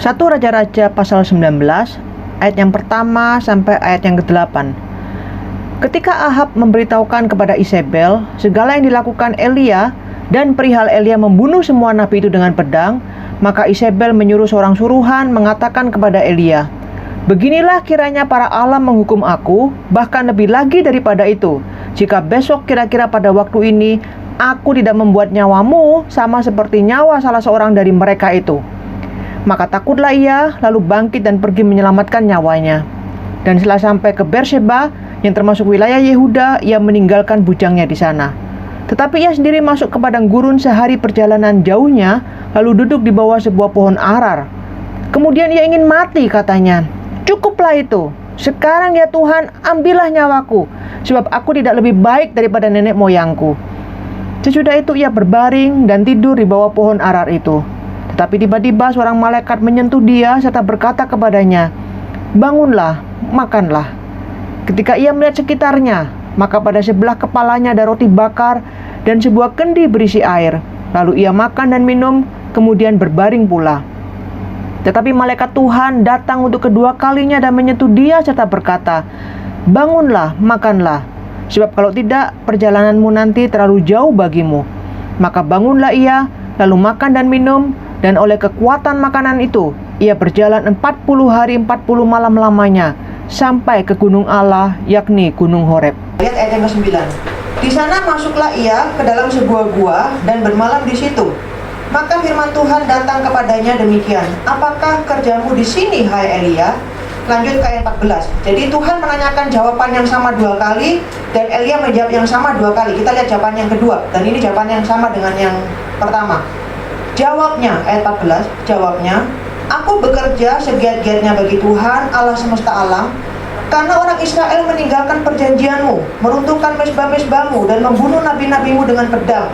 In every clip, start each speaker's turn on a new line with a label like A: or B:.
A: 1 Raja-Raja pasal 19 ayat yang pertama sampai ayat yang ke-8. Ketika Ahab memberitahukan kepada Isabel segala yang dilakukan Elia dan perihal Elia membunuh semua nabi itu dengan pedang, maka Isabel menyuruh seorang suruhan mengatakan kepada Elia, "Beginilah kiranya para Allah menghukum aku, bahkan lebih lagi daripada itu, jika besok kira-kira pada waktu ini aku tidak membuat nyawamu sama seperti nyawa salah seorang dari mereka itu." Maka takutlah ia, lalu bangkit dan pergi menyelamatkan nyawanya. Dan setelah sampai ke Berseba, yang termasuk wilayah Yehuda, ia meninggalkan bujangnya di sana. Tetapi ia sendiri masuk ke padang gurun sehari perjalanan jauhnya, lalu duduk di bawah sebuah pohon arar. Kemudian ia ingin mati, katanya. "Cukuplah itu. Sekarang ya Tuhan, ambillah nyawaku, sebab aku tidak lebih baik daripada nenek moyangku." Sesudah itu ia berbaring dan tidur di bawah pohon arar itu. Tetapi tiba-tiba seorang malaikat menyentuh dia serta berkata kepadanya, "Bangunlah, makanlah." Ketika ia melihat sekitarnya, maka pada sebelah kepalanya ada roti bakar dan sebuah kendi berisi air. Lalu ia makan dan minum, kemudian berbaring pula. Tetapi malaikat Tuhan datang untuk kedua kalinya dan menyentuh dia serta berkata, "Bangunlah, makanlah, sebab kalau tidak, perjalananmu nanti terlalu jauh bagimu." Maka bangunlah ia, lalu makan dan minum, dan oleh kekuatan makanan itu, ia berjalan 40 hari 40 malam lamanya, sampai ke gunung Allah, yakni Gunung Horeb. Ayat yang ke-9. Di sana masuklah ia ke dalam sebuah gua dan bermalam di situ. Maka firman Tuhan datang kepadanya demikian, "Apakah kerjamu di sini, hai Elia?" Lanjut ke ayat 14. Jadi Tuhan menanyakan jawaban yang sama 2 kali, dan Elia menjawab yang sama 2 kali. Kita lihat jawaban yang kedua, dan ini jawaban yang sama dengan yang pertama. Jawabnya, ayat 14, jawabnya, "Aku bekerja segiat-giatnya bagi Tuhan Allah semesta alam, karena orang Israel meninggalkan perjanjianmu, meruntuhkan mezbah-mezbahmu, dan membunuh nabi-nabimu dengan pedang.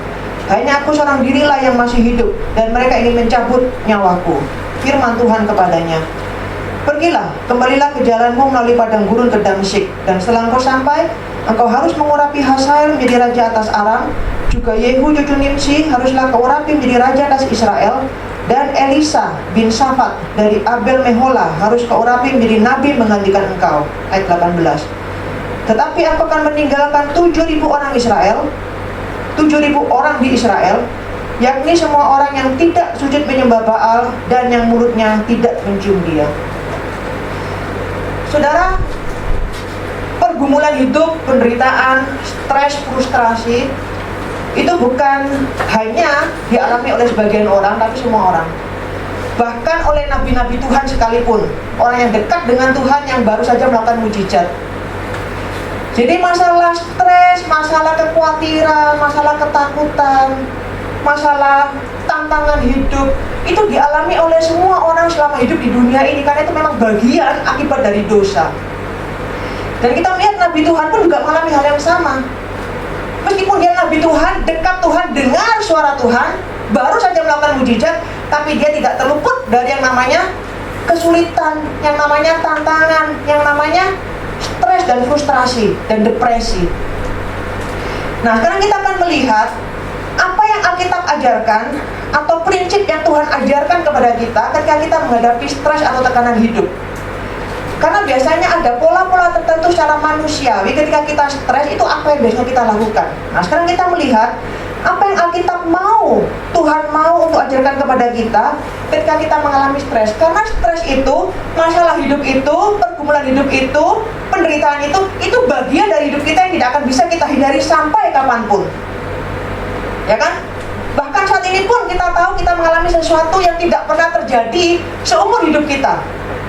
A: Hanya aku seorang dirilah yang masih hidup, dan mereka ingin mencabut nyawaku." Firman Tuhan kepadanya, "Pergilah, kembalilah ke jalanmu melalui padang gurun ke Damsyik, dan setelah engkau sampai, engkau harus mengurapi Hazael menjadi raja atas Aram, juga Yehu cucu Nimsi haruslah kau urapi menjadi raja atas Israel, dan Elisa bin Safat dari Abel Mehola harus kau urapi menjadi nabi menggantikan engkau." Ayat 18. "Tetapi aku akan meninggalkan 7.000 orang Israel, 7.000 orang di Israel, yakni semua orang yang tidak sujud menyembah Baal dan yang mulutnya tidak mencium dia." Saudara, pergumulan hidup, penderitaan, stres, frustrasi itu bukan hanya dialami oleh sebagian orang, tapi semua orang. Bahkan oleh nabi-nabi Tuhan sekalipun, orang yang dekat dengan Tuhan yang baru saja melakukan mujizat. Jadi masalah stres, masalah kekhawatiran, masalah ketakutan, masalah tantangan hidup itu dialami oleh semua orang selama hidup di dunia ini, karena itu memang bagian akibat dari dosa. Dan kita melihat Nabi Tuhan pun juga mengalami hal yang sama. Meskipun dia Nabi Tuhan, dekat Tuhan, dengar suara Tuhan, baru saja melakukan mujizat, tapi dia tidak terluput dari yang namanya kesulitan, yang namanya tantangan, yang namanya stres dan frustrasi dan depresi. Nah, sekarang kita akan melihat apa yang Alkitab ajarkan atau prinsip yang Tuhan ajarkan kepada kita ketika kita menghadapi stres atau tekanan hidup. Karena biasanya ada pola-pola tertentu secara manusiawi ketika kita stres, itu apa yang biasanya kita lakukan. Nah, sekarang kita melihat apa yang Alkitab mau, Tuhan mau untuk ajarkan kepada kita ketika kita mengalami stres. Karena stres itu, masalah hidup itu, pergumulan hidup itu, penderitaan itu bagian dari hidup kita yang tidak akan bisa kita hindari sampai kapanpun. Ya kan? Bahkan saat ini pun kita tahu kita mengalami sesuatu yang tidak pernah terjadi seumur hidup kita,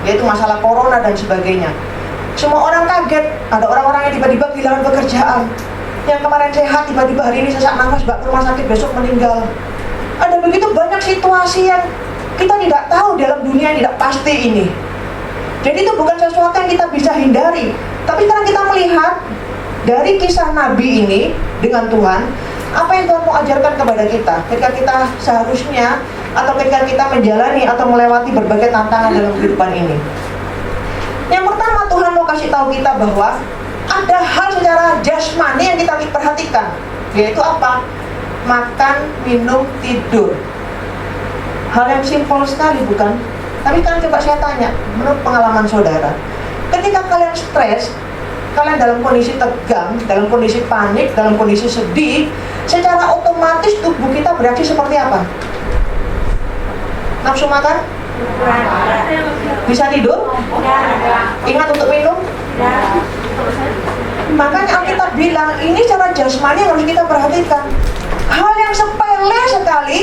A: yaitu masalah corona dan sebagainya. Semua orang kaget, ada orang-orang yang tiba-tiba kehilangan pekerjaan. Yang kemarin sehat, tiba-tiba hari ini sesak nafas, ke rumah sakit, besok meninggal. Ada begitu banyak situasi yang kita tidak tahu dalam dunia yang tidak pasti ini. Jadi itu bukan sesuatu yang kita bisa hindari. Tapi sekarang kita melihat dari kisah Nabi ini dengan Tuhan, apa yang Tuhan mau ajarkan kepada kita ketika kita seharusnya atau ketika kita menjalani atau melewati berbagai tantangan dalam kehidupan ini. Yang pertama, Tuhan mau kasih tahu kita bahwa ada hal secara jasmani yang kita harus perhatikan, yaitu apa? Makan, minum, tidur. Hal yang simpel sekali, bukan? Tapi kan coba saya tanya, menurut pengalaman saudara, ketika kalian stres, kalian dalam kondisi tegang, dalam kondisi panik, dalam kondisi sedih, secara otomatis tubuh kita bereaksi seperti apa? Nafsu makan? Bisa tidur? Ingat untuk minum? Makanya Alkitab bilang, ini secara jasmani yang harus kita perhatikan. Hal yang sepele sekali,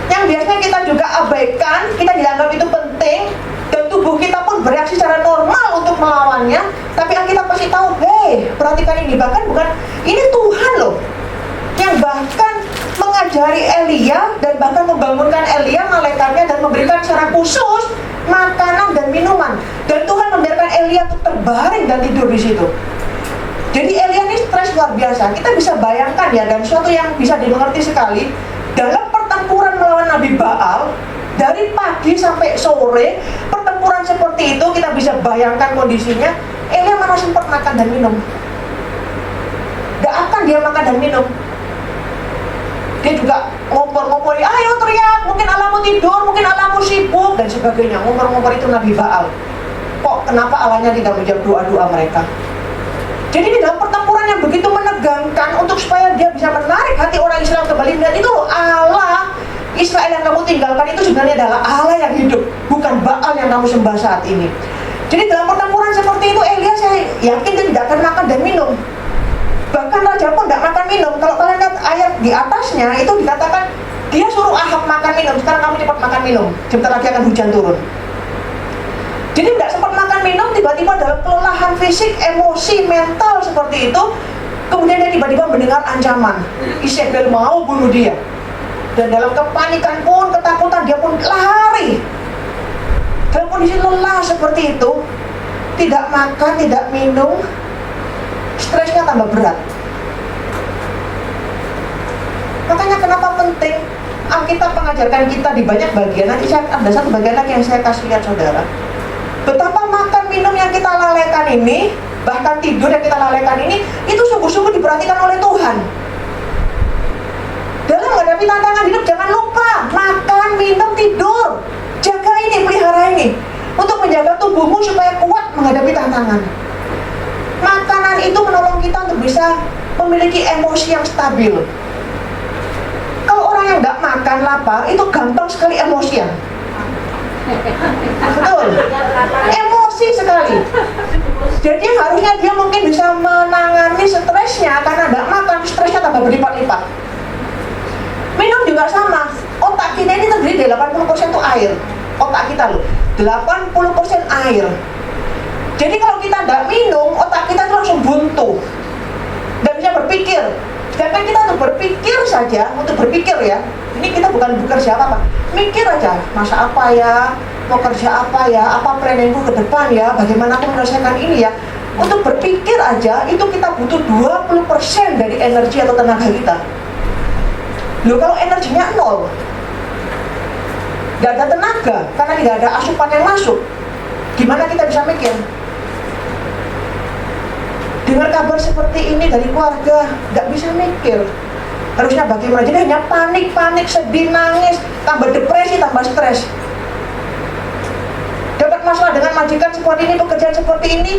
A: yang biasanya kita juga abaikan, kita dianggap itu penting, dan tubuh kita pun bereaksi secara normal untuk melawannya. Tapi Alkitab pasti tahu, hei, perhatikan ini, bahkan bukan, ini Tuhan loh, yang bahkan mengajari Elia dan bahkan membangunkan Elia, malaikatnya, dan memberikan secara khusus makanan dan minuman. Dan Tuhan membiarkan Elia untuk terbaring dan tidur di situ. Jadi Elia ini stres luar biasa. Kita bisa bayangkan ya, dan suatu yang bisa dimengerti sekali, dalam pertempuran melawan Nabi Baal, dari pagi sampai sore, pertempuran seperti itu, kita bisa bayangkan kondisinya. Elia mana sempat makan dan minum? Gak akan dia makan dan minum. Dia juga ngompor-ngompori, ayo teriak, mungkin Allahmu tidur, mungkin Allahmu sibuk, dan sebagainya. Ngompor-ngompor itu Nabi Baal. Kok kenapa Allahnya tidak menjawab doa-doa mereka? Jadi di dalam pertempuran yang begitu menegangkan, untuk supaya dia bisa menarik hati orang Israel kembali melihat itu loh, Allah Israel yang kamu tinggalkan itu sebenarnya adalah Allah yang hidup, bukan Baal yang kamu sembah saat ini. Jadi dalam pertempuran seperti itu, Elia saya yakin dia tidak akan makan dan minum. Bahkan raja pun tidak makan minum. Kalau kalian lihat ayat di atasnya, itu dikatakan dia suruh Ahab makan minum. Sekarang kamu cepat makan minum, sebentar lagi akan hujan turun. Jadi tidak sempat makan minum, tiba-tiba dalam kelelahan fisik, emosi, mental seperti itu. Kemudian dia tiba-tiba mendengar ancaman, Isabel mau bunuh dia. Dan dalam kepanikan pun, ketakutan, dia pun lari. Dalam kondisi lelah seperti itu, tidak makan, tidak minum, stresnya tambah berat. Makanya kenapa penting Alkitab mengajarkan kita di banyak bagian. Nanti ada satu bagian lagi yang saya kasih lihat saudara, betapa makan minum yang kita lalaikan ini, bahkan tidur yang kita lalaikan ini, itu sungguh-sungguh diperhatikan oleh Tuhan. Dalam menghadapi tantangan hidup, jangan lupa makan, minum, tidur. Jaga ini, pelihara ini, untuk menjaga tubuhmu supaya kuat menghadapi tantangan. Makanan itu menolong kita untuk bisa memiliki emosi yang stabil. Kalau orang yang nggak makan, lapar, itu gampang sekali emosian. Betul, emosi sekali. Jadi harusnya dia mungkin bisa menangani stresnya, karena nggak makan, stresnya tambah berlipat-lipat. Minum juga sama. Otak kita ini terdiri dari 80% itu air. Otak kita loh, 80% air. Jadi kalau kita nggak minum, otak kita itu langsung buntu dan bisa berpikir. Sedangkan kita untuk berpikir saja, untuk berpikir ya, ini kita bukan bekerja apa-apa, mikir aja, masa apa ya, mau kerja apa ya, apa planningku ke depan ya, bagaimana aku menyelesaikan ini ya. Untuk berpikir aja, itu kita butuh 20% dari energi atau tenaga kita. Loh, kalau energinya nol, nggak ada tenaga, karena tidak ada asupan yang masuk, gimana kita bisa mikir? Dengar kabar seperti ini dari keluarga, nggak bisa mikir. Harusnya bagaimana? Jadi hanya panik, sedih, nangis, tambah depresi, tambah stres. Dapat masalah dengan majikan seperti ini, pekerjaan seperti ini,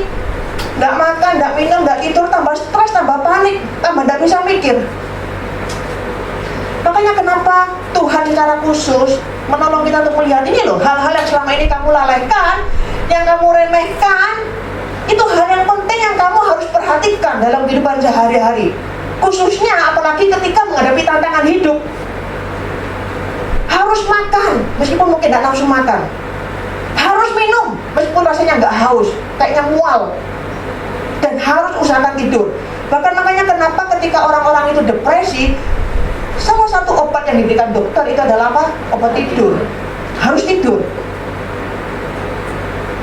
A: nggak makan, nggak minum, nggak tidur, tambah stres, tambah panik, tambah nggak bisa mikir. Makanya kenapa Tuhan secara khusus menolong kita untuk melihat ini loh, hal-hal yang selama ini kamu lalaikan, yang kamu remehkan, itu hal yang penting yang kamu harus perhatikan dalam kehidupan sehari-hari. Khususnya apalagi ketika menghadapi tantangan hidup. Harus makan, meskipun mungkin tidak nafsu makan. Harus minum, meskipun rasanya nggak haus, kayaknya mual. Dan harus usahakan tidur. Bahkan makanya kenapa ketika orang-orang itu depresi, salah satu obat yang diberikan dokter itu adalah apa? Obat tidur. Harus tidur.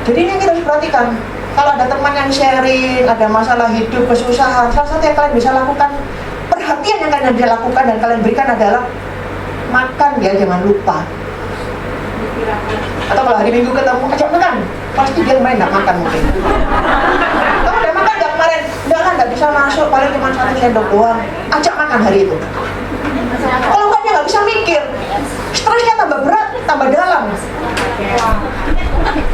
A: Jadi ini yang kita harus perhatikan. Kalau ada teman yang sharing, ada masalah hidup, kesusahan, salah satu yang kalian bisa lakukan, perhatian yang kalian bisa lakukan dan kalian berikan adalah makan ya, jangan lupa. Atau kalau hari Minggu ketemu, ajak makan, pasti dia main nggak makan mungkin. Kamu udah makan nggak kemarin? Enggak lah, nggak bisa masuk, paling cuma 1 sendok doang. Ajak makan hari itu. Kalau enggak dia nggak bisa mikir, stresnya tambah berat, tambah dalam.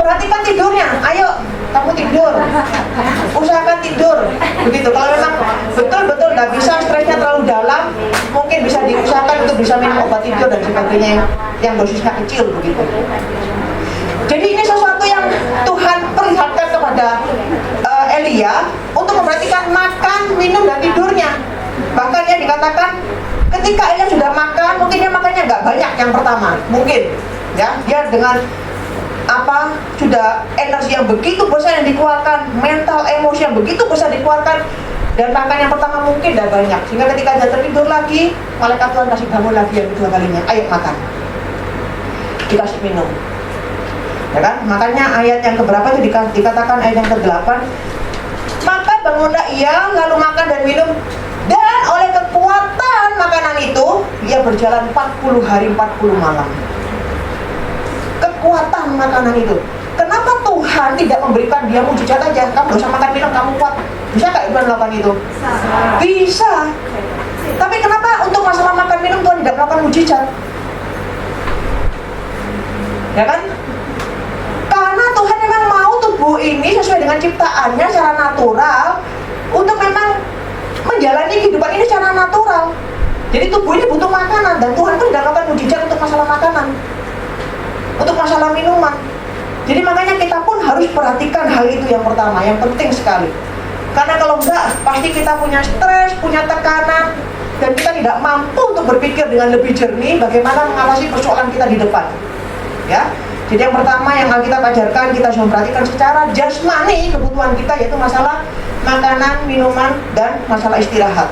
A: perhatikan tidurnya, ayo kamu tidur, usahakan tidur, begitu. Kalau memang betul-betul nggak bisa, stresnya terlalu dalam, mungkin bisa diusahakan untuk bisa minum obat tidur dan sebagainya yang dosisnya kecil, begitu. Jadi ini sesuatu yang Tuhan perlihatkan kepada Elia untuk memperhatikan makan, minum, dan tidurnya. Bahkan dia dikatakan ketika Elia sudah makan, mungkin dia makannya nggak banyak yang pertama, mungkin ya, dia dengan sudah energi yang begitu besar yang dikeluarkan, mental, emosi yang begitu besar dikeluarkan, dan makan yang pertama mungkin tidak banyak, sehingga ketika dia tertidur lagi, malaikat Tuhan kasih bangun lagi yang kedua kalinya, ayo makan, dikasih minum, ya kan? Makanya ayat yang keberapa itu dikatakan ayat yang ke-8, maka bangunlah ia lalu makan dan minum, dan oleh kekuatan makanan itu ia berjalan 40 hari 40 malam. Kekuatan makanan itu. Kenapa Tuhan tidak memberikan dia mujizat aja? Kamu gak usah makan minum, kamu kuat. Bisa gak Tuhan melakukan itu? Bisa. Tapi kenapa untuk masalah makan minum Tuhan tidak melakukan mujizat? Ya kan? Karena Tuhan memang mau tubuh ini sesuai dengan ciptaannya secara natural untuk memang menjalani kehidupan ini secara natural. Jadi tubuh ini butuh makanan, dan Tuhan pun tidak melakukan mujizat untuk masalah makanan, untuk masalah minuman. Jadi makanya kita pun harus perhatikan hal itu yang pertama, yang penting sekali. Karena kalau enggak, pasti kita punya stres, punya tekanan, dan kita tidak mampu untuk berpikir dengan lebih jernih bagaimana mengatasi persoalan kita di depan. Ya. Jadi yang pertama yang Alkitab ajarkan, kita harus memperhatikan secara jasmani kebutuhan kita, yaitu masalah makanan, minuman, dan masalah istirahat.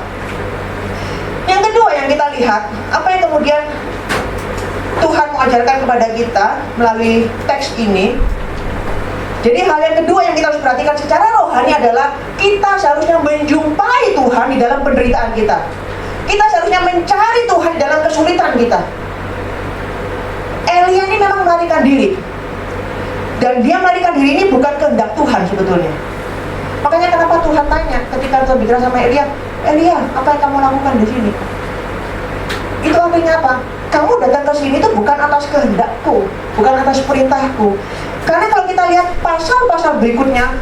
A: Yang kedua yang kita lihat, apa yang kemudian Tuhan mengajarkan kepada kita melalui teks ini. Jadi hal yang kedua yang kita harus perhatikan secara rohani adalah kita seharusnya menjumpai Tuhan di dalam penderitaan kita. Kita seharusnya mencari Tuhan di dalam kesulitan kita. Elia ini memang melarikan diri, dan dia melarikan diri ini bukan kehendak Tuhan sebetulnya. Makanya kenapa Tuhan tanya ketika Tuhan bicara sama Elia, Elia, apa yang kamu lakukan di sini? Itu artinya apa? Kamu datang ke sini itu bukan atas kehendakku, bukan atas perintahku. Karena kalau kita lihat pasal-pasal berikutnya,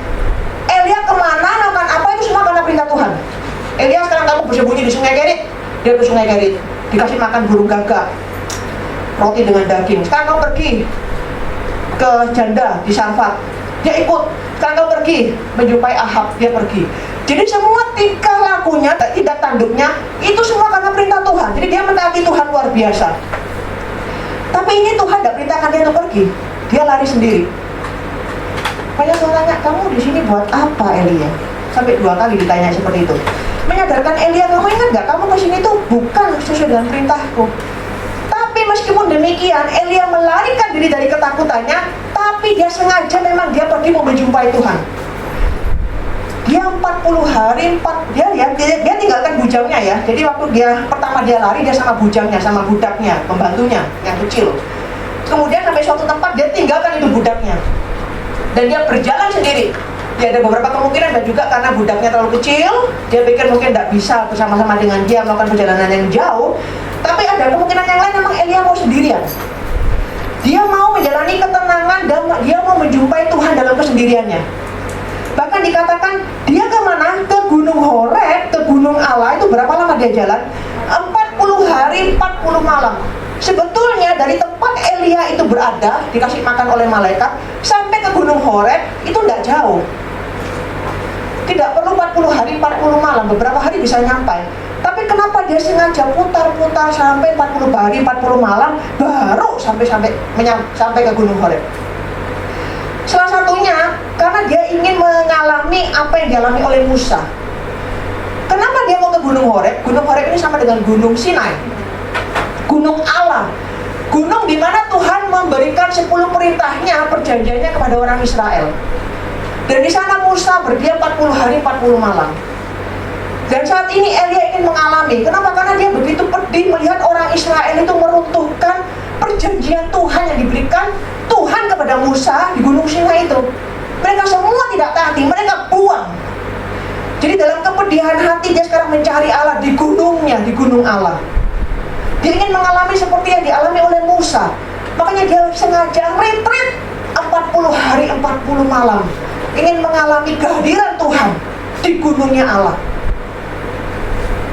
A: Elia kemana, melakukan apa, itu semua karena perintah Tuhan. Elia, sekarang kamu bersembunyi di Sungai Kerit. Dia ke Sungai Kerit, dikasih makan burung gagak, roti dengan daging. Sekarang kamu pergi ke janda di Sarfat, dia ikut. Sekarang kamu pergi menjumpai Ahab, dia pergi. Jadi semua tingkah lakunya, tidak tanduknya, itu semua karena perintah Tuhan. Jadi dia mentaati Tuhan luar biasa. Tapi ini Tuhan tidak perintahkan dia untuk pergi, dia lari sendiri. Banyak orang tanya, kamu di sini buat apa, Elia? Sampai 2 kali ditanya seperti itu. Menyadarkan Elia, kamu ingat nggak? Kamu kesini tuh bukan sesuai dengan perintahku. Tapi meskipun demikian, Elia melarikan diri dari ketakutannya, tapi dia sengaja memang dia pergi mau menjumpai Tuhan. Dia 40 hari, dia tinggalkan bujangnya ya. Jadi waktu pertama dia lari, dia sama bujangnya, sama budaknya, pembantunya yang kecil. Kemudian sampai suatu tempat dia tinggalkan itu budaknya, dan dia berjalan sendiri. Ya ada beberapa kemungkinan, dan juga karena budaknya terlalu kecil, dia pikir mungkin tidak bisa bersama-sama dengan dia melakukan perjalanan yang jauh. Tapi ada kemungkinan yang lain, memang Elia mau sendirian. Dia mau menjalani ketenangan, dan dia mau menjumpai Tuhan dalam kesendiriannya. Bahkan dikatakan dia kemana? Ke Gunung Horeb, ke Gunung Allah. Itu berapa lama dia jalan? 40 hari 40 malam. Sebetulnya dari tempat Elia itu berada, dikasih makan oleh malaikat, sampai ke Gunung Horeb itu tidak jauh. Tidak perlu 40 hari 40 malam, beberapa hari bisa nyampai. Tapi kenapa dia sengaja putar-putar sampai 40 hari 40 malam baru sampai ke Gunung Horeb? Salah satunya karena dia ingin mengalami apa yang dialami oleh Musa. Kenapa dia mau ke Gunung Horeb? Gunung Horeb ini sama dengan Gunung Sinai, Gunung Allah, gunung di mana Tuhan memberikan 10 perintahnya, perjanjiannya kepada orang Israel. Dan di sana Musa berdiam 40 hari 40 malam. Dan saat ini Elia ingin mengalami. Kenapa? Karena dia begitu pedih melihat orang Israel itu meruntuhkan perjanjian Tuhan yang diberikan Tuhan kepada Musa di Gunung Sinai itu. Mereka semua tidak taati, mereka buang. Jadi dalam kepedihan hati dia sekarang mencari Allah di gunungnya, di Gunung Allah. Dia ingin mengalami seperti yang dialami oleh Musa. Makanya dia sengaja retreat 40 hari 40 malam ingin mengalami kehadiran Tuhan di gunungnya Allah.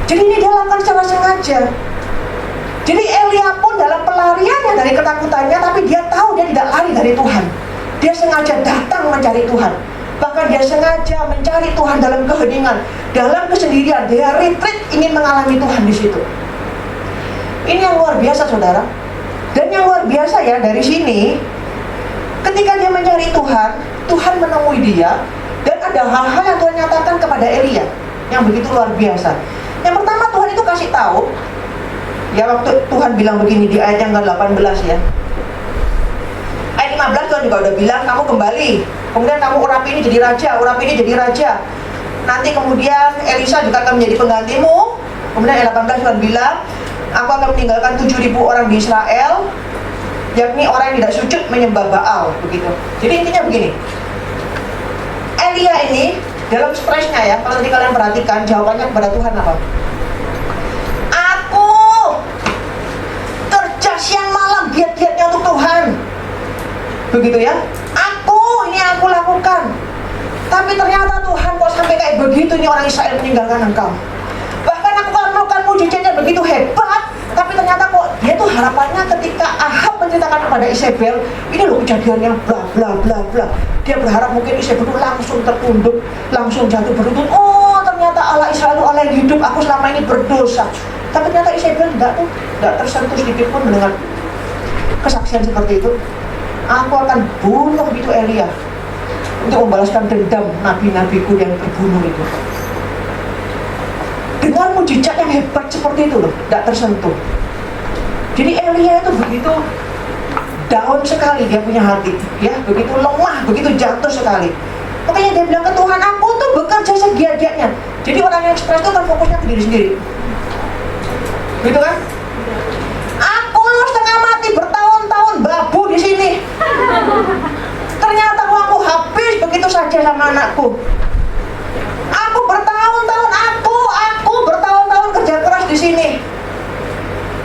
A: Jadi ini dia lakukan secara sengaja. Jadi Elia pun dalam pelariannya dari ketakutannya, tapi dia tahu dia tidak lari dari Tuhan. Dia sengaja datang mencari Tuhan. Bahkan dia sengaja mencari Tuhan dalam keheningan, dalam kesendirian. Dia retreat ingin mengalami Tuhan di situ. Ini yang luar biasa, saudara. Dan yang luar biasa ya, dari sini ketika dia mencari Tuhan, Tuhan menemui dia. Dan ada hal-hal yang Tuhan nyatakan kepada Elia yang begitu luar biasa. Yang pertama, Tuhan itu kasih tahu, ya waktu Tuhan bilang begini di ayat yang ke-18 ya. Ayat 15 Tuhan juga udah bilang, kamu kembali, kemudian kamu urapi ini jadi raja, urapi ini jadi raja. Nanti kemudian Elisa juga akan menjadi penggantimu. Kemudian ayat 18 Tuhan bilang, aku akan meninggalkan 7.000 orang di Israel, yakni orang yang tidak sujud menyembah Baal, begitu. Jadi intinya begini, Elia ini dalam stresnya ya, kalau tadi kalian perhatikan jawabannya kepada Tuhan apa? Aku kerja siang malam giat-giatnya untuk Tuhan, begitu ya. Ini aku lakukan. Tapi ternyata Tuhan kok sampai kayak begitu, ini orang Israel meninggalkan engkau. Bahkan aku akan melakukan mujizatnya begitu hebat, tapi ternyata kok dia tuh harapannya ketika Ahab menceritakan kepada Isabel, ini loh kejadiannya bla bla bla bla. Dia berharap mungkin Isabel itu langsung tertunduk, langsung jatuh berlutut. Oh, ternyata Allah Israel itu Allah yang hidup, aku selama ini berdosa. Tapi ternyata Isabel tidak tersentuh sedikit pun mendengar kesaksian seperti itu. Aku akan bunuh itu Elia untuk membalaskan dendam nabi-nabiku yang terbunuh itu. Dengan mujizat yang hebat seperti itu loh, tidak tersentuh. Jadi Elia itu begitu down sekali dia punya hati, ya, begitu lemah, begitu jatuh sekali. Makanya dia bilang ke Tuhan, aku tuh bekerja segiat-giatnya. Jadi orang yang stres itu kan fokusnya ke diri sendiri, gitu kan? Aku setengah mati bertahun-tahun babu di sini. Ternyata uangku habis begitu saja sama anakku. Aku bertahun-tahun kerja keras di sini.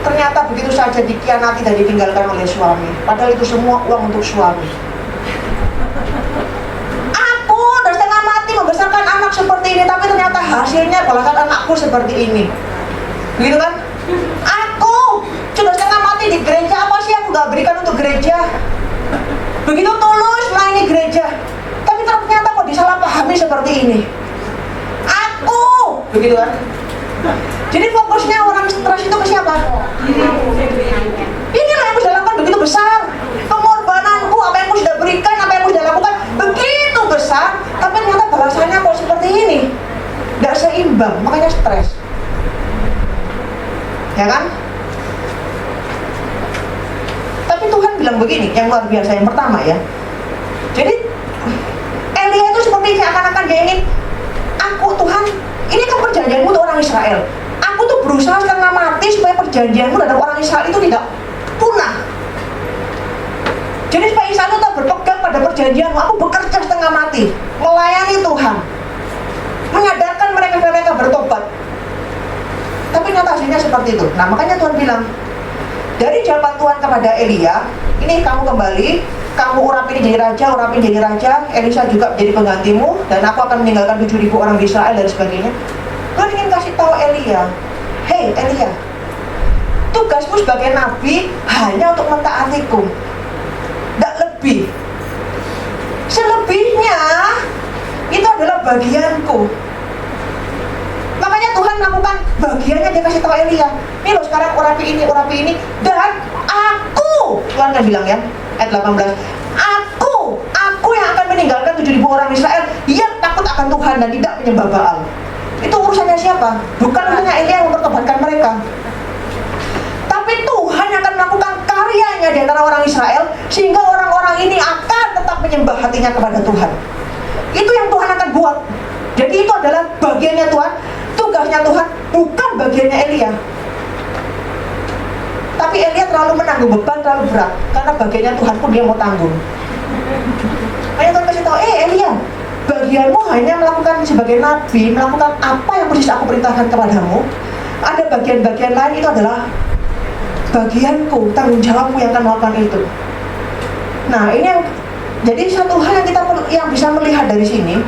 A: Ternyata begitu saja dikhianati dan ditinggalkan oleh suami. Padahal itu semua uang untuk suami. Aku udah setengah mati membesarkan anak seperti ini, tapi ternyata hasilnya balasan anakku seperti ini. Begitu kan? Aku sudah setengah mati di gereja, apa sih aku gak berikan untuk gereja? Begitu tulus melayani gereja, tapi ternyata kok disalahpahami seperti ini. Aku, begitu kan? Jadi fokusnya orang stres itu ke siapa? Inilah yang sudah lakukan begitu besar. Pengorbananku, apa yang aku sudah berikan, apa yang aku sudah lakukan begitu besar, tapi ternyata balasannya kok seperti ini. Tidak seimbang, makanya stres. Ya kan? Tapi Tuhan bilang begini, yang luar biasa, yang pertama ya. Jadi Elia itu seperti seakan-akan dia ingin, aku Tuhan, ini kan perjanjianmu untuk orang Israel. Aku tuh berusaha setengah mati supaya perjanjianmu terhadap orang Israel itu tidak punah. Jadi supaya Israel itu tetap berpegang pada perjanjianmu. Aku bekerja setengah mati, melayani Tuhan, menyadarkan mereka bertobat. Tapi nyata hasilnya seperti itu. Nah makanya Tuhan bilang, dari jawaban Tuhan kepada Elia, ini kamu kembali, kamu urapi jadi raja, Elisa juga menjadi penggantimu, dan aku akan meninggalkan 7.000 orang di Israel dan sebagainya. Tuhan ingin kasih tahu Elia, hey Elia, tugasmu sebagai nabi hanya untuk mentaatiku, tidak lebih. Selebihnya itu adalah bagianku. Makanya Tuhan melakukan bagiannya, dia kasih tahu Elia, ini loh sekarang urapi ini, dan aku, Tuhan kan bilang ya, ayat 18, aku yang akan meninggalkan 7.000 orang Israel yang takut akan Tuhan dan tidak menyembah Baal. Itu urusannya siapa? Bukan hanya Elia yang mempertobatkan mereka, tapi Tuhan yang akan melakukan karyanya di antara orang Israel, sehingga orang-orang ini akan tetap menyembah hatinya kepada Tuhan. Itu yang Tuhan akan buat. Jadi itu adalah bagiannya Tuhan, tugasnya Tuhan, bukan bagiannya Elia. Tapi Elia terlalu menanggung beban, terlalu berat, karena bagiannya Tuhan pun dia mau tanggung. Makanya Tuhan kasih tahu, Elia, bagianmu hanya melakukan sebagai nabi, melakukan apa yang persis aku perintahkan kepadamu. Ada bagian-bagian lain, itu adalah bagianku, tanggung jawabmu yang akan melakukan itu. Nah ini yang Jadi satu hal yang bisa melihat dari sini,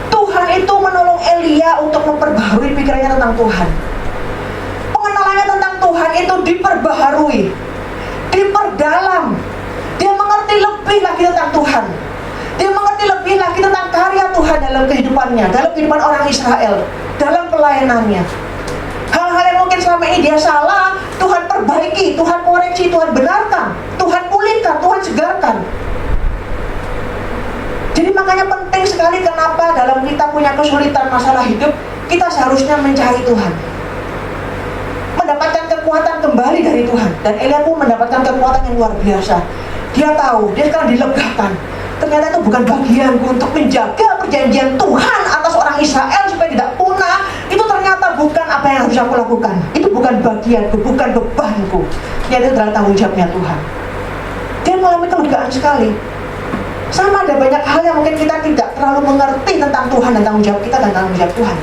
A: Tuhan itu menolong Elia untuk memperbaharui pikirannya tentang Tuhan. Pengenalannya tentang Tuhan itu diperbaharui, diperdalam. Dia mengerti lebih lagi tentang Tuhan. Dia mengerti lebih lagi tentang karya Tuhan dalam kehidupannya, dalam kehidupan orang Israel, dalam pelayanannya. Hal-hal yang mungkin selama ini dia salah, Tuhan perbaiki, Tuhan koreksi, Tuhan benarkan, Tuhan pulihkan, Tuhan segarkan. Jadi makanya penting sekali kenapa dalam kita punya kesulitan masalah hidup, kita seharusnya mencari Tuhan, mendapatkan kekuatan kembali dari Tuhan. Dan Elia pun mendapatkan kekuatan yang luar biasa. Dia tahu, dia sekarang dilegakan. Ternyata itu bukan bagianku untuk menjaga perjanjian Tuhan atas orang Israel supaya tidak punah. Itu ternyata bukan apa yang harus aku lakukan. Itu bukan bagianku, bukan bebanku. Itu adalah tanggung jawabnya Tuhan. Dia mengalami kelegaan sekali. Sama ada banyak hal yang mungkin kita tidak terlalu mengerti tentang Tuhan dan tanggung jawab kita dan tanggung jawab Tuhan.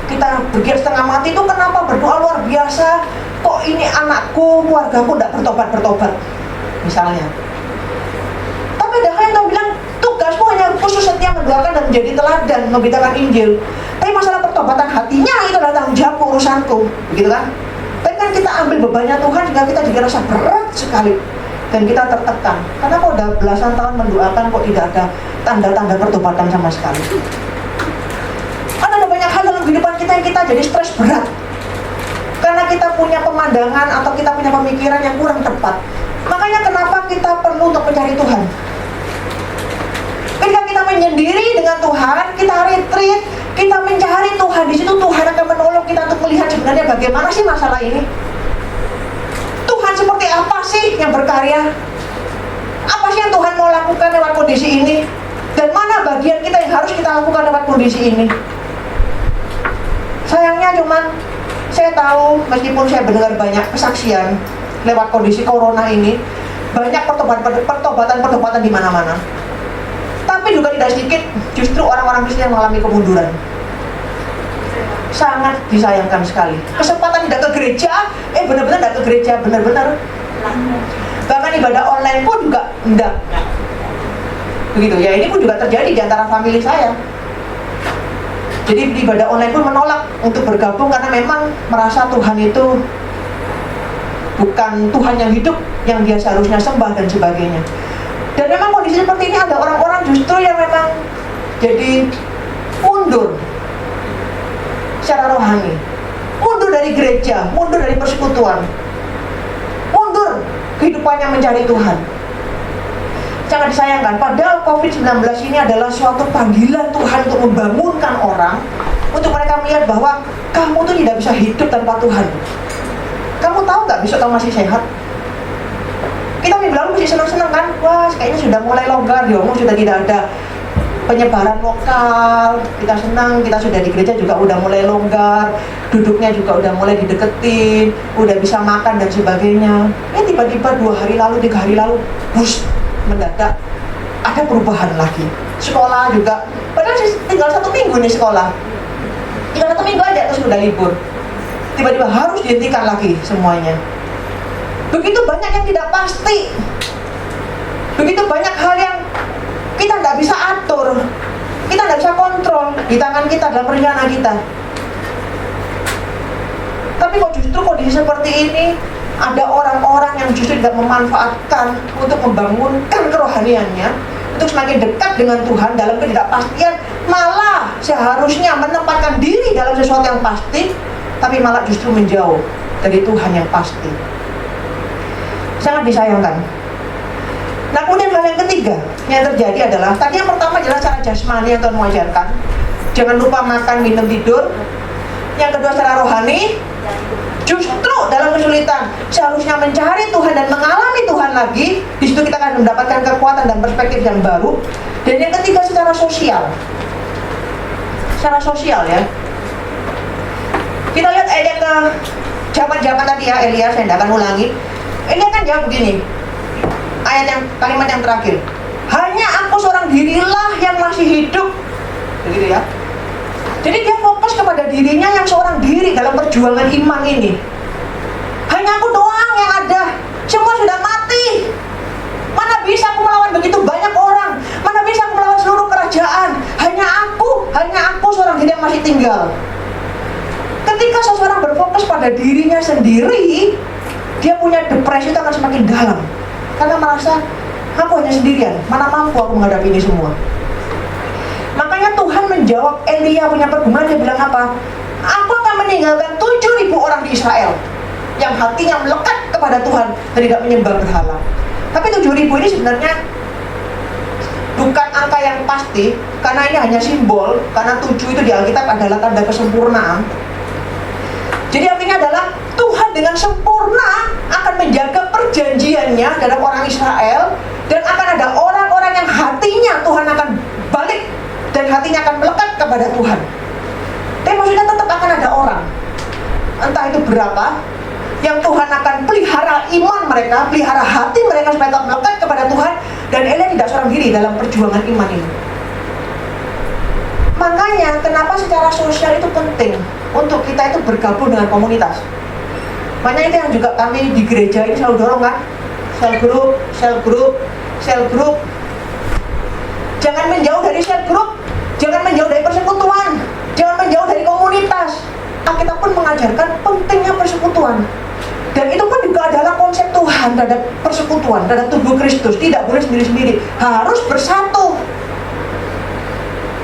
A: Kita bergiat setengah mati itu kenapa berdoa luar biasa, kok ini anakku, keluargaku tidak bertobat-bertobat misalnya. Tapi ada hal yang Tuhan bilang, tugasmu hanya khusus setia mendoakan dan menjadi teladan, memberitakan Injil. Tapi masalah pertobatan hatinya itu adalah tanggung jawabku, urusanku, begitu kan? Tapi kan kita ambil bebannya Tuhan sehingga kita juga rasa berat sekali. Dan kita tertekan, karena kok udah belasan tahun mendoakan kok tidak ada tanda-tanda pertobatan sama sekali. Kan ada banyak hal dalam kehidupan kita yang kita jadi stres berat, karena kita punya pemandangan atau kita punya pemikiran yang kurang tepat. Makanya kenapa kita perlu untuk mencari Tuhan. Ketika kita menyendiri dengan Tuhan, kita retreat, kita mencari Tuhan, di situ Tuhan akan menolong kita untuk melihat sebenarnya bagaimana sih masalah ini. Tuhan seperti apa sih yang berkarya? Apa sih yang Tuhan mau lakukan lewat kondisi ini? Dan mana bagian kita yang harus kita lakukan lewat kondisi ini? Sayangnya cuman saya tahu, meskipun saya mendengar banyak kesaksian lewat kondisi corona ini, banyak pertobatan di mana-mana. Tapi juga tidak sedikit justru orang-orang Kristen yang mengalami kemunduran. Sangat disayangkan sekali. Kesempatan tidak ke gereja, benar-benar tidak ke gereja, benar-benar. Bahkan ibadah online pun juga enggak. Begitu ya, ini pun juga terjadi di antara famili saya. Jadi ibadah online pun menolak untuk bergabung karena memang merasa Tuhan itu bukan Tuhan yang hidup, yang dia seharusnya sembah dan sebagainya. Dan memang kondisi seperti ini ada orang-orang justru yang memang jadi mundur secara rohani, mundur dari gereja, mundur dari persekutuan, mundur kehidupannya mencari Tuhan. Sangat disayangkan, padahal COVID-19 ini adalah suatu panggilan Tuhan untuk membangunkan orang, untuk mereka melihat bahwa kamu tuh tidak bisa hidup tanpa Tuhan. Kamu tahu nggak besok kamu masih sehat? Kita minggu lalu masih senang-senang kan? Wah, kayaknya sudah mulai longgar, sudah tidak ada penyebaran lokal, kita senang, kita sudah di gereja juga udah mulai longgar, duduknya juga udah mulai dideketin, udah bisa makan dan sebagainya. Tiba-tiba 2 hari lalu, 3 hari lalu, mendadak ada perubahan lagi. Sekolah juga, padahal tinggal 1 minggu nih sekolah, tinggal 1 minggu aja terus udah libur. Tiba-tiba harus dihentikan lagi semuanya. Begitu banyak yang tidak pasti, begitu banyak hal yang kita tidak bisa atur, kita tidak bisa kontrol di tangan kita dalam rencana kita. Tapi kok justru kondisi seperti ini ada orang-orang yang justru tidak memanfaatkan untuk membangunkan kerohaniannya, untuk semakin dekat dengan Tuhan dalam ketidakpastian, malah seharusnya menempatkan diri dalam sesuatu yang pasti, tapi malah justru menjauh dari Tuhan yang pasti. Sangat disayangkan. Nah, kemudian hal yang ketiga yang terjadi adalah, tadi yang pertama adalah secara jasmani yang Tuhan mengajarkan, jangan lupa makan, minum, tidur. Yang kedua secara rohani, justru dalam kesulitan seharusnya mencari Tuhan dan mengalami Tuhan lagi. Di situ kita akan mendapatkan kekuatan dan perspektif yang baru. Dan yang ketiga secara sosial. Secara sosial ya. Kita lihat ayat ke zaman tadi ya, Elia, saya tidak akan ulangi. Elia kan jawab begini, kalimat yang terakhir, hanya aku seorang dirilah yang masih hidup, begitu ya. Jadi dia fokus kepada dirinya yang seorang diri dalam perjuangan iman ini. Hanya aku doang yang ada, semua sudah mati. Mana begitu banyak orang, mana bisa aku melawan seluruh kerajaan? Hanya aku seorang diri yang masih tinggal. Ketika seseorang berfokus pada dirinya sendiri, dia punya depresi itu akan semakin dalam, karena merasa aku hanya sendirian, mana mampu aku menghadapi ini semua. Makanya Tuhan menjawab Elia punya pergumulan, dia bilang apa? Aku akan meninggalkan 7.000 orang di Israel yang hatinya melekat kepada Tuhan dan tidak menyembah berhala. Tapi 7.000 ini sebenarnya bukan angka yang pasti, karena ini hanya simbol, karena 7 itu di Alkitab adalah tanda kesempurnaan. Jadi artinya adalah Tuhan dengan sempurna akan menjaga perjanjiannya dalam orang Israel, dan akan ada orang-orang yang hatinya Tuhan akan balik dan hatinya akan melekat kepada Tuhan. Tapi maksudnya tetap akan ada orang, entah itu berapa, yang Tuhan akan pelihara iman mereka, pelihara hati mereka supaya tetap melekat kepada Tuhan. Dan Elia tidak seorang diri dalam perjuangan iman ini. Makanya kenapa secara sosial itu penting untuk kita itu bergabung dengan komunitas. Makanya itu yang juga kami di gereja ini selalu dorong kan, sel group. Jangan menjauh dari sel group, jangan menjauh dari persekutuan, jangan menjauh dari komunitas. Alkitab pun mengajarkan pentingnya persekutuan. Dan itu pun juga adalah konsep Tuhan terhadap persekutuan, terhadap tubuh Kristus. Tidak boleh sendiri-sendiri, harus bersatu.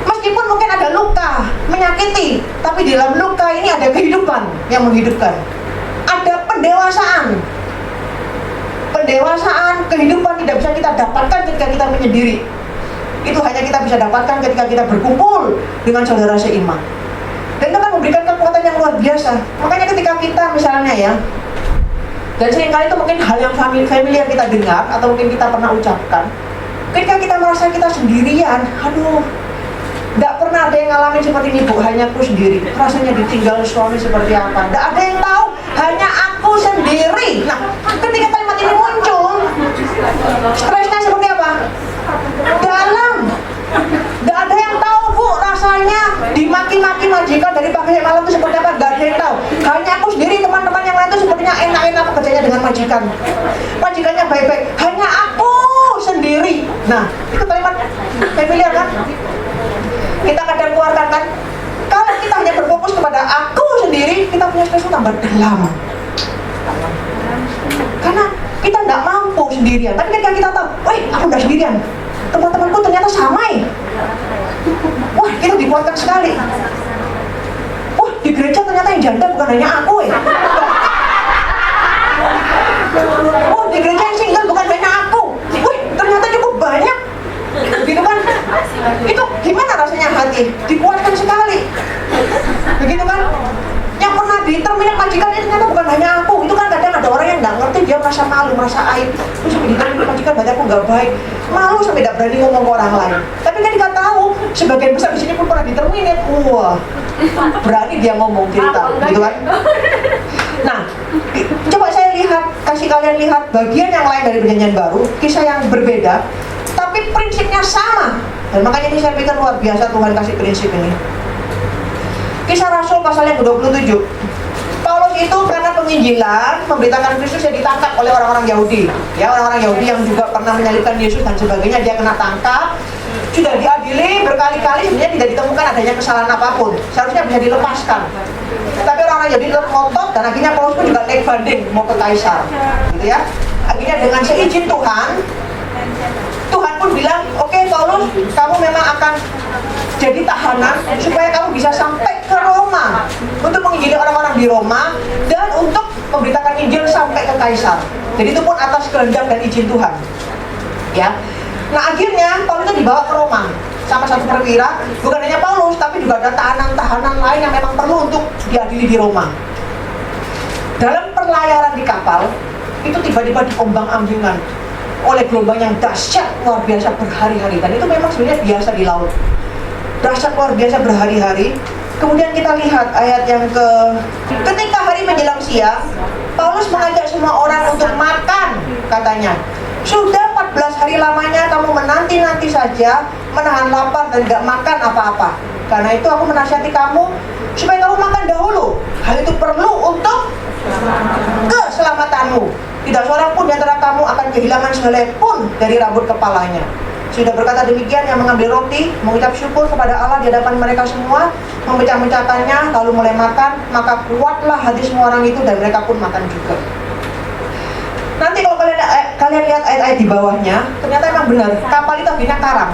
A: Meskipun mungkin ada luka, menyakiti, tapi di dalam luka ini ada kehidupan yang menghidupkan. Ada pendewasaan, kehidupan tidak bisa kita dapatkan ketika kita menyendiri. Itu hanya kita bisa dapatkan ketika kita berkumpul dengan saudara seiman. Dan itu kan memberikan kekuatan yang luar biasa. Makanya ketika kita misalnya ya, dan seringkali itu mungkin hal yang familiar kita dengar atau mungkin kita pernah ucapkan, ketika kita merasa kita sendirian, aduh, tidak pernah ada yang ngalamin seperti ini, Bu, hanya aku sendiri. Rasanya ditinggal suami seperti apa, tidak ada yang tahu, hanya aku sendiri. Nah, ketika kalimat ini muncul, stresnya seperti apa? Dalam. Tidak ada yang tahu, Bu, rasanya dimaki-maki majikan dari pagi sampai malam itu seperti apa, tidak ada yang tahu. Hanya aku sendiri, teman-teman yang lain itu sepertinya enak-enak kerjanya dengan majikan, majikannya baik-baik, hanya aku sendiri. Nah, itu kalimat familiar kan? Kita kadang keluarkan kan? Kalau kita hanya berfokus kepada aku sendiri, kita punya stres tambah dalam, karena kita tidak mampu sendirian. Tapi ketika kita tahu, wih, aku tidak sendirian, teman-temanku ternyata sama ya. Wah, kita dikuatkan sekali. Wah, di gereja ternyata yang janda bukan hanya aku ya. Oh, di gereja yang single bukan hanya aku. Wih, ternyata cukup banyak. Begitu kan? Itu gimana rasanya hati? Dikuatkan sekali. Begitu kan? Yang pernah diterminal majikan itu ternyata bukan hanya aku. Itu kan kadang ada orang yang nggak ngerti, dia merasa malu, merasa aib. Terus sampai diterminal majikan berarti aku nggak baik. Malu sampai tidak berani ngomong ke orang lain. Tapi kan kita tahu, sebagian besar di sini pun pernah diterminal. Wah, berani dia ngomong cerita, gitu kan? Nah, coba saya kasih kalian lihat bagian yang lain dari Perjanjian Baru, kisah yang berbeda, tapi prinsipnya sama. Dan makanya ini saya pikir luar biasa Tuhan kasih prinsip ini. Kisah Rasul pasal yang ke-27. Paulus itu karena penginjilan, memberitakan Kristus, yang ditangkap oleh orang-orang Yahudi. Ya, orang-orang Yahudi yang juga pernah menyalibkan Yesus dan sebagainya, dia kena tangkap. Sudah diadili berkali-kali, sebenarnya tidak ditemukan adanya kesalahan apapun. Seharusnya bisa dilepaskan. Tapi orang-orang Yahudi tetap ngotot, dan akhirnya Paulus pun juga naik banding mau ke Kaisar. Gitu ya. Akhirnya dengan seizin Tuhan pun bilang, oke, Paulus, kamu memang akan jadi tahanan supaya kamu bisa sampai ke Roma untuk menginjili orang-orang di Roma dan untuk memberitakan Injil sampai ke Kaisar. Jadi itu pun atas kehendak dan izin Tuhan. Ya. Nah, akhirnya Paulus itu dibawa ke Roma sama satu perwira, bukan hanya Paulus, tapi juga ada tahanan-tahanan lain yang memang perlu untuk diadili di Roma. Dalam perlayaran di kapal, itu tiba-tiba diombang-ambingkan oleh gelombang yang dahsyat luar biasa berhari-hari, dan itu memang sebenarnya biasa di laut, dahsyat luar biasa berhari-hari. Kemudian kita lihat ayat yang ketika hari menjelang siang, Paulus mengajak semua orang untuk makan, katanya. Sudah 14 hari lamanya kamu menanti-nanti saja, menahan lapar dan gak makan apa-apa. Karena itu aku menasihati kamu supaya kamu makan dahulu. Hal itu perlu untuk keselamatanmu. Tidak seorang pun di antara kamu akan kehilangan sehelai pun dari rambut kepalanya. Sudah berkata demikian, yang mengambil roti, mengucap syukur kepada Allah di hadapan mereka semua, memecah-mecahkannya, lalu mulai makan. Maka kuatlah hati semua orang itu, dan mereka pun makan juga. Nanti kalau kalian lihat ayat-ayat di bawahnya, ternyata memang benar, kapal itu akhirnya karang,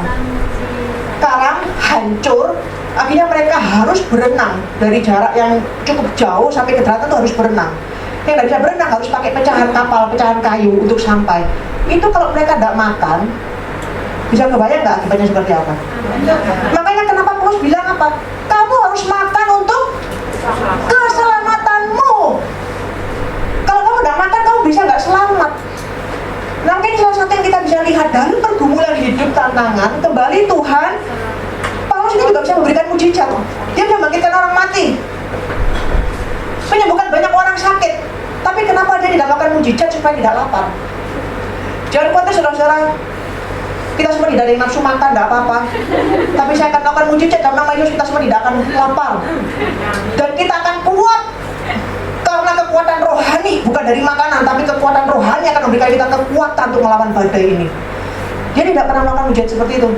A: hancur. Akhirnya mereka harus berenang dari jarak yang cukup jauh sampai ke daratan itu harus berenang. Yang tidak bisa berenang harus pakai pecahan kapal, pecahan kayu untuk sampai. Itu kalau mereka tidak makan, bisa kebayang nggak akibatnya seperti apa? Makanya kenapa Paulus bilang apa? Kamu harus makan untuk keselamatanmu. Kalau kamu tidak makan, kamu bisa nggak selamat. Nah, mungkin salah satu yang kita bisa lihat dari pergumulan hidup, tantangan, kembali Tuhan, Paulus ini juga bisa memberikan mujizat. Dia bisa membangkitkan orang mati, menyembuhkan banyak orang sakit. Tapi kenapa dia tidak makan mujizat supaya tidak lapar? Jangan khawatir saudara-saudara, kita semua tidak ada yang nafsu makan, tidak apa-apa. Tapi saya akan melakukan mujizat dalam nama Yesus, kita semua tidak akan lapar. Dan kita akan kuat karena kekuatan rohani, bukan dari makanan, tapi kekuatan rohani akan memberikan kita kekuatan untuk melawan badai ini. Dia tidak pernah melakukan mujizat seperti itu.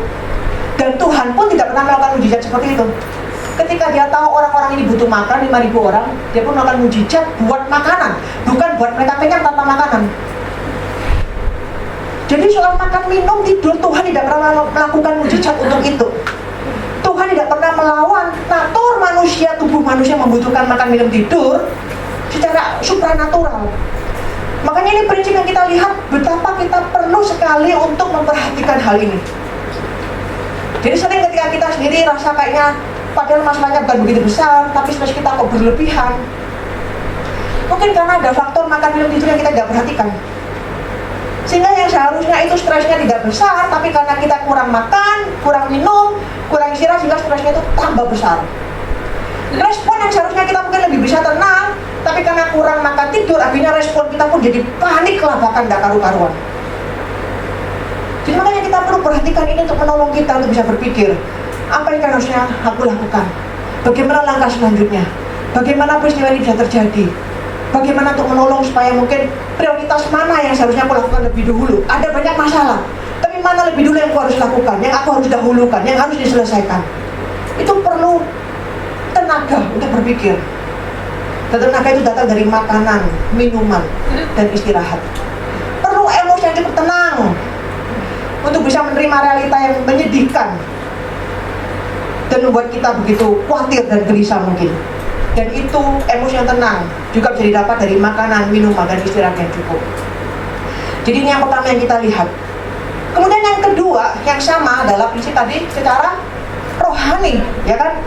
A: Dan Tuhan pun tidak pernah melakukan mujizat seperti itu. Ketika dia tahu orang-orang ini butuh makan, 5.000 orang, dia pun melakukan mujizat buat makanan, bukan buat mereka kenyang tanpa makanan. Jadi soal makan, minum, tidur, Tuhan tidak pernah melakukan mujizat untuk itu. Tuhan tidak pernah melawan natur manusia, tubuh manusia membutuhkan makan, minum, tidur secara supranatural. Makanya ini prinsip yang kita lihat, betapa kita perlu sekali untuk memperhatikan hal ini. Jadi sering ketika kita sendiri rasa kayaknya padahal masalahnya bukan begitu besar, tapi stres kita kok berlebihan. Mungkin karena ada faktor makan, minum, tidur yang kita tidak perhatikan. Sehingga yang seharusnya itu stresnya tidak besar, tapi karena kita kurang makan, kurang minum, kurang istirahat, sehingga stresnya itu tambah besar. Respon yang seharusnya kita mungkin lebih bisa tenang, tapi karena kurang makan, tidur, akhirnya respon kita pun jadi panik lah, bahkan tidak karu-karuan. Jadi makanya kita perlu perhatikan ini untuk menolong kita untuk bisa berpikir, apa yang harusnya aku lakukan? Bagaimana langkah selanjutnya? Bagaimana peristiwa ini bisa terjadi? Bagaimana untuk menolong supaya mungkin prioritas mana yang seharusnya aku lakukan lebih dahulu? Ada banyak masalah, tapi mana lebih dulu yang aku harus lakukan, yang aku harus dahulukan, yang harus diselesaikan? Itu perlu tenaga untuk berpikir. Dan tenaga itu datang dari makanan, minuman, dan istirahat. Perlu emosi yang cukup tenang untuk bisa menerima realita yang menyedihkan dan membuat kita begitu khawatir dan gelisah mungkin. Dan itu emosi yang tenang juga bisa didapat dari makanan, minuman, dan istirahat yang cukup. Jadi ini yang pertama yang kita lihat. Kemudian yang kedua yang sama adalah prinsip tadi secara rohani, ya kan?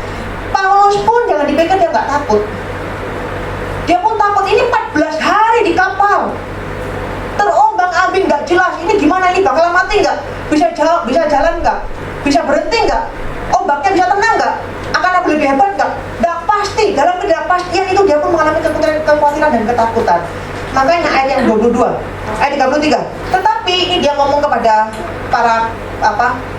A: Paulus pun jangan dipikir dia nggak takut. Dia pun takut. Ini 14 hari di kapal, terombang-ambing, nggak jelas. Ini gimana, ini bakalan mati nggak? Bisa jalan nggak? Bisa berhenti nggak? Ombaknya bisa tenang nggak? Akan ada lebih hebat nggak? Nggak pasti. Dalam ketidakpastian itu dia pun mengalami kekhawatiran dan ketakutan. Makanya ayat yang 22, ayat 33. Tetapi ini dia ngomong kepada para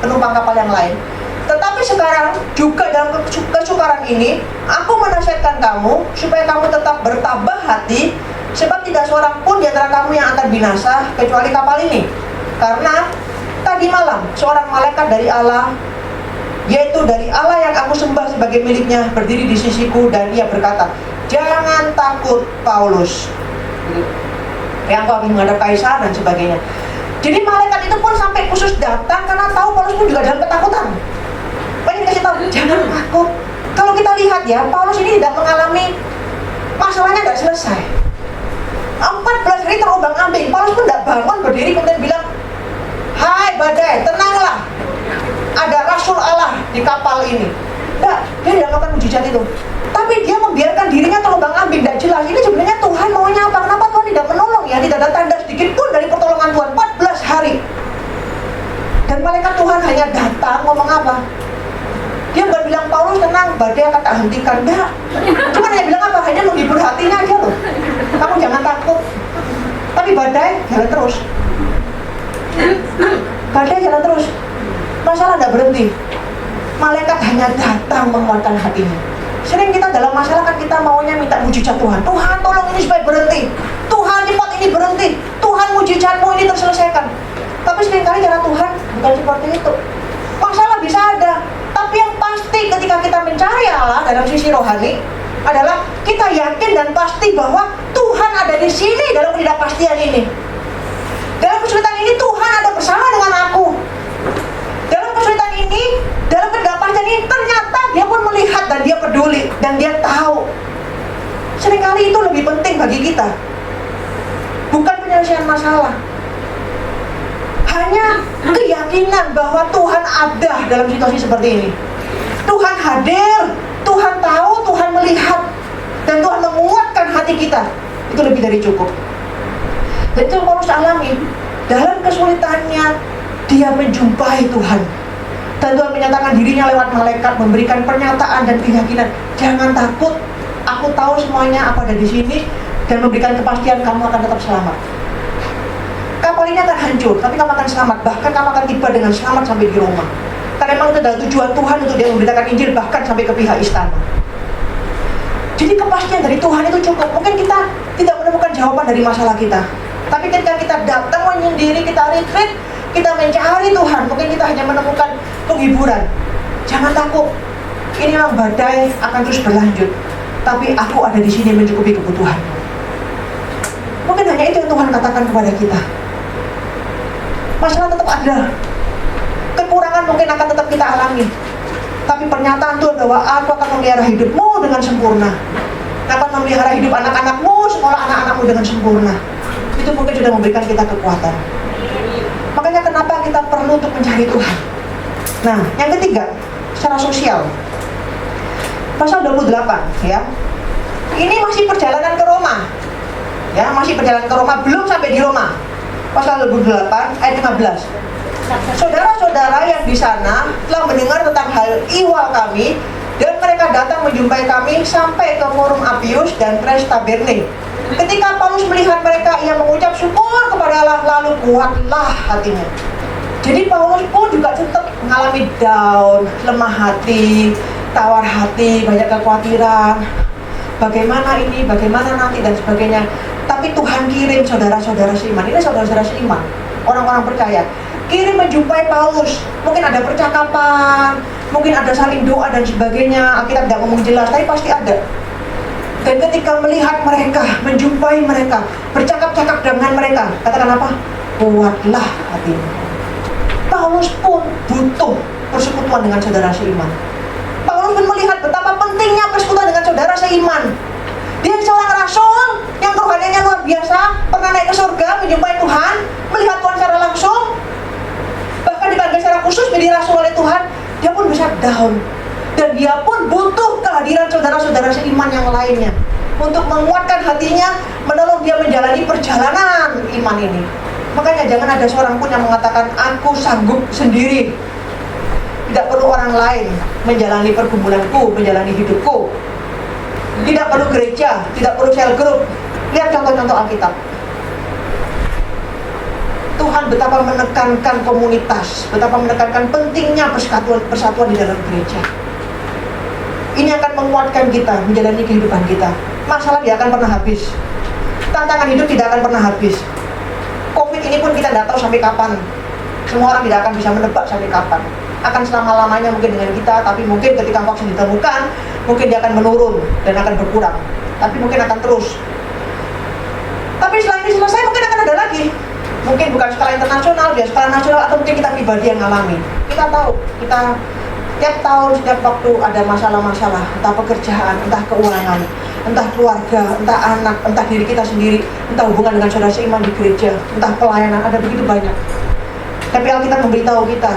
A: penumpang kapal yang lain. Tetapi sekarang juga dalam kesukaran ini, aku menasihatkan kamu supaya kamu tetap bertabah hati, sebab tidak seorang pun di antara kamu yang akan binasa kecuali kapal ini. Karena tadi malam seorang malaikat dari Allah, yaitu dari Allah yang aku sembah sebagai miliknya, berdiri di sisiku dan ia berkata, jangan takut Paulus, yang kau ingin menghadap kaisar dan sebagainya. Jadi malaikat itu pun sampai khusus datang karena tahu Paulus pun juga dalam ketakutan. Banyak kasih tahu, jangan takut. Kalau kita lihat ya, Paulus ini tidak mengalami masalahnya, tidak selesai. 14 hari terombang-ambing, Paulus pun tidak bangun berdiri kemudian bilang, hai badai, tenanglah, ada Rasul Allah di kapal ini. Tidak, dia tidak melakukan mujizat itu. Tapi dia membiarkan dirinya terombang-ambing, tidak jelas. Ini sebenarnya Tuhan maunya apa? Kenapa Tuhan tidak menolong ya? Tidak ada tanda sedikit pun dari pertolongan Tuhan 14 hari. Dan malaikat Tuhan hanya datang ngomong apa? Dia bukan bilang Paulus tenang, badai akan tak hentikan. Enggak. Cuma dia bilang apa? Hanya menghibur hatinya aja loh. Kamu jangan takut. Tapi badai jalan terus. Badai jalan terus. Masalah tidak berhenti. Malaikat hanya datang menguatkan hatinya. Sering kita dalam masalah kan kita maunya minta mujizat Tuhan. Tuhan tolong ini supaya berhenti. Tuhan cepat ini berhenti. Tuhan mujizatmu ini terselesaikan. Tapi seringkali cara Tuhan bukan seperti itu. Masalah bisa ada, tapi yang pasti ketika kita mencari Allah dalam sisi rohani adalah kita yakin dan pasti bahwa Tuhan ada di sini dalam ketidakpastian ini. Dalam kesulitan ini Tuhan ada bersama dengan aku. Dalam kesulitan ini, dalam ketidakpastian ini, ternyata Dia pun melihat dan Dia peduli dan Dia tahu. Seringkali itu lebih penting bagi kita, bukan penyelesaian masalah. Hanya keyakinan bahwa Tuhan ada dalam situasi seperti ini. Tuhan hadir, Tuhan tahu, Tuhan melihat, dan Tuhan menguatkan hati kita. Itu lebih dari cukup. Dan itu Paulus alami. Dalam kesulitannya, dia menjumpai Tuhan. Dan Tuhan menyatakan dirinya lewat malaikat, memberikan pernyataan dan keyakinan. Jangan takut, aku tahu semuanya, aku ada di sini, dan memberikan kepastian kamu akan tetap selamat. Kapal ini akan hancur, tapi kamu akan selamat. Bahkan kamu akan tiba dengan selamat sampai di Roma. Karena memang itu adalah tujuan Tuhan untuk Dia memberitakan Injil bahkan sampai ke pihak istana. Jadi kepastian dari Tuhan itu cukup. Mungkin kita tidak menemukan jawaban dari masalah kita, tapi ketika kita datang menyendiri, kita retreat, kita mencari Tuhan, mungkin kita hanya menemukan penghiburan. Jangan takut, ini memang badai akan terus berlanjut, tapi aku ada di sini mencukupi kebutuhan. Mungkin hanya itu yang Tuhan katakan kepada kita. Masalah tetap ada, kekurangan mungkin akan tetap kita alami, tapi pernyataan Tuhan bahwa aku akan memelihara hidupmu dengan sempurna, akan memelihara hidup anak-anakmu, sekolah anak-anakmu dengan sempurna. Itu mungkin sudah memberikan kita kekuatan. Makanya kenapa kita perlu untuk mencari Tuhan. Nah, yang ketiga, secara sosial. Pasal 28, ya. Ini masih perjalanan ke Roma. Ya, masih perjalanan ke Roma, belum sampai di Roma. Pasal 28 ayat 15. Saudara-saudara yang di sana telah mendengar tentang hal ihwal kami, dan mereka datang menjumpai kami sampai ke Forum Appius dan Tres Taberne. Ketika Paulus melihat mereka, ia mengucap syukur kepada Allah, lalu kuatlah hatinya. Jadi Paulus pun juga tetap mengalami down, lemah hati, tawar hati, banyak kekhawatiran. Bagaimana ini, bagaimana nanti, dan sebagainya. Tapi Tuhan kirim saudara-saudara seiman. Ini saudara-saudara seiman, orang-orang percaya, kirim menjumpai Paulus. Mungkin ada percakapan, mungkin ada saling doa dan sebagainya. Alkitab tidak ngomong jelas, tapi pasti ada. Dan ketika melihat mereka, menjumpai mereka, bercakap-cakap dengan mereka, katakan apa? Kuatlah hatimu. Paulus pun butuh persekutuan dengan saudara seiman. Paulus pun melihat betapa pentingnya persekutuan dengan saudara seiman. Dia seorang rasul yang kerohaniannya luar biasa, pernah naik ke surga, menjumpai Tuhan, melihat Tuhan secara langsung, bahkan dipanggil secara khusus menjadi rasul oleh Tuhan. Dia pun bisa down, dan dia pun butuh kehadiran saudara-saudara seiman yang lainnya untuk menguatkan hatinya, menolong dia menjalani perjalanan iman ini. Makanya jangan ada seorang pun yang mengatakan aku sanggup sendiri, tidak perlu orang lain menjalani pergumulanku, menjalani hidupku. Tidak perlu gereja, tidak perlu sel group. Lihat contoh-contoh Alkitab. Tuhan betapa menekankan komunitas, betapa menekankan pentingnya persatuan di dalam gereja. Ini akan menguatkan kita menjalani kehidupan kita. Masalah tidak akan pernah habis, tantangan hidup tidak akan pernah habis. Covid ini pun kita tidak tahu sampai kapan. Semua orang tidak akan bisa menebak sampai kapan. Akan selama-lamanya mungkin dengan kita, tapi mungkin ketika vaksin ditemukan, mungkin dia akan menurun dan akan berkurang. Tapi mungkin akan terus. Tapi setelah ini selesai, mungkin akan ada lagi. Mungkin bukan skala internasional, dia skala nasional, atau mungkin kita pribadi yang alami. Kita tahu, kita tiap tahun, setiap waktu ada masalah-masalah, entah pekerjaan, entah keuangan, entah keluarga, entah anak, entah diri kita sendiri, entah hubungan dengan saudara seiman di gereja, entah pelayanan, ada begitu banyak. Tapi Alkitab memberitahu kita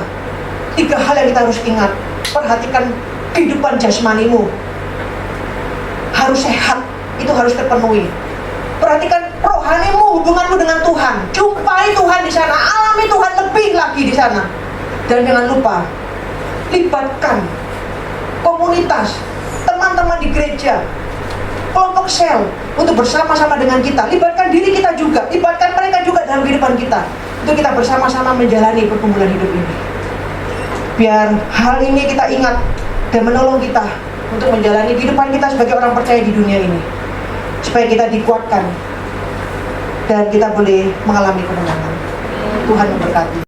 A: 3 hal yang kita harus ingat. Perhatikan kehidupan jasmanimu, harus sehat, itu harus terpenuhi. Perhatikan rohanimu, hubunganmu dengan Tuhan, jumpai Tuhan di sana, alami Tuhan lebih lagi di sana. Dan jangan lupa, libatkan komunitas, teman-teman di gereja, kelompok sel untuk bersama-sama dengan kita. Libatkan diri kita juga, libatkan mereka juga dalam kehidupan kita, untuk kita bersama-sama menjalani pergumulan hidup ini. Biar hal ini kita ingat dan menolong kita untuk menjalani kehidupan kita sebagai orang percaya di dunia ini, supaya kita dikuatkan dan kita boleh mengalami kemenangan. Tuhan memberkati.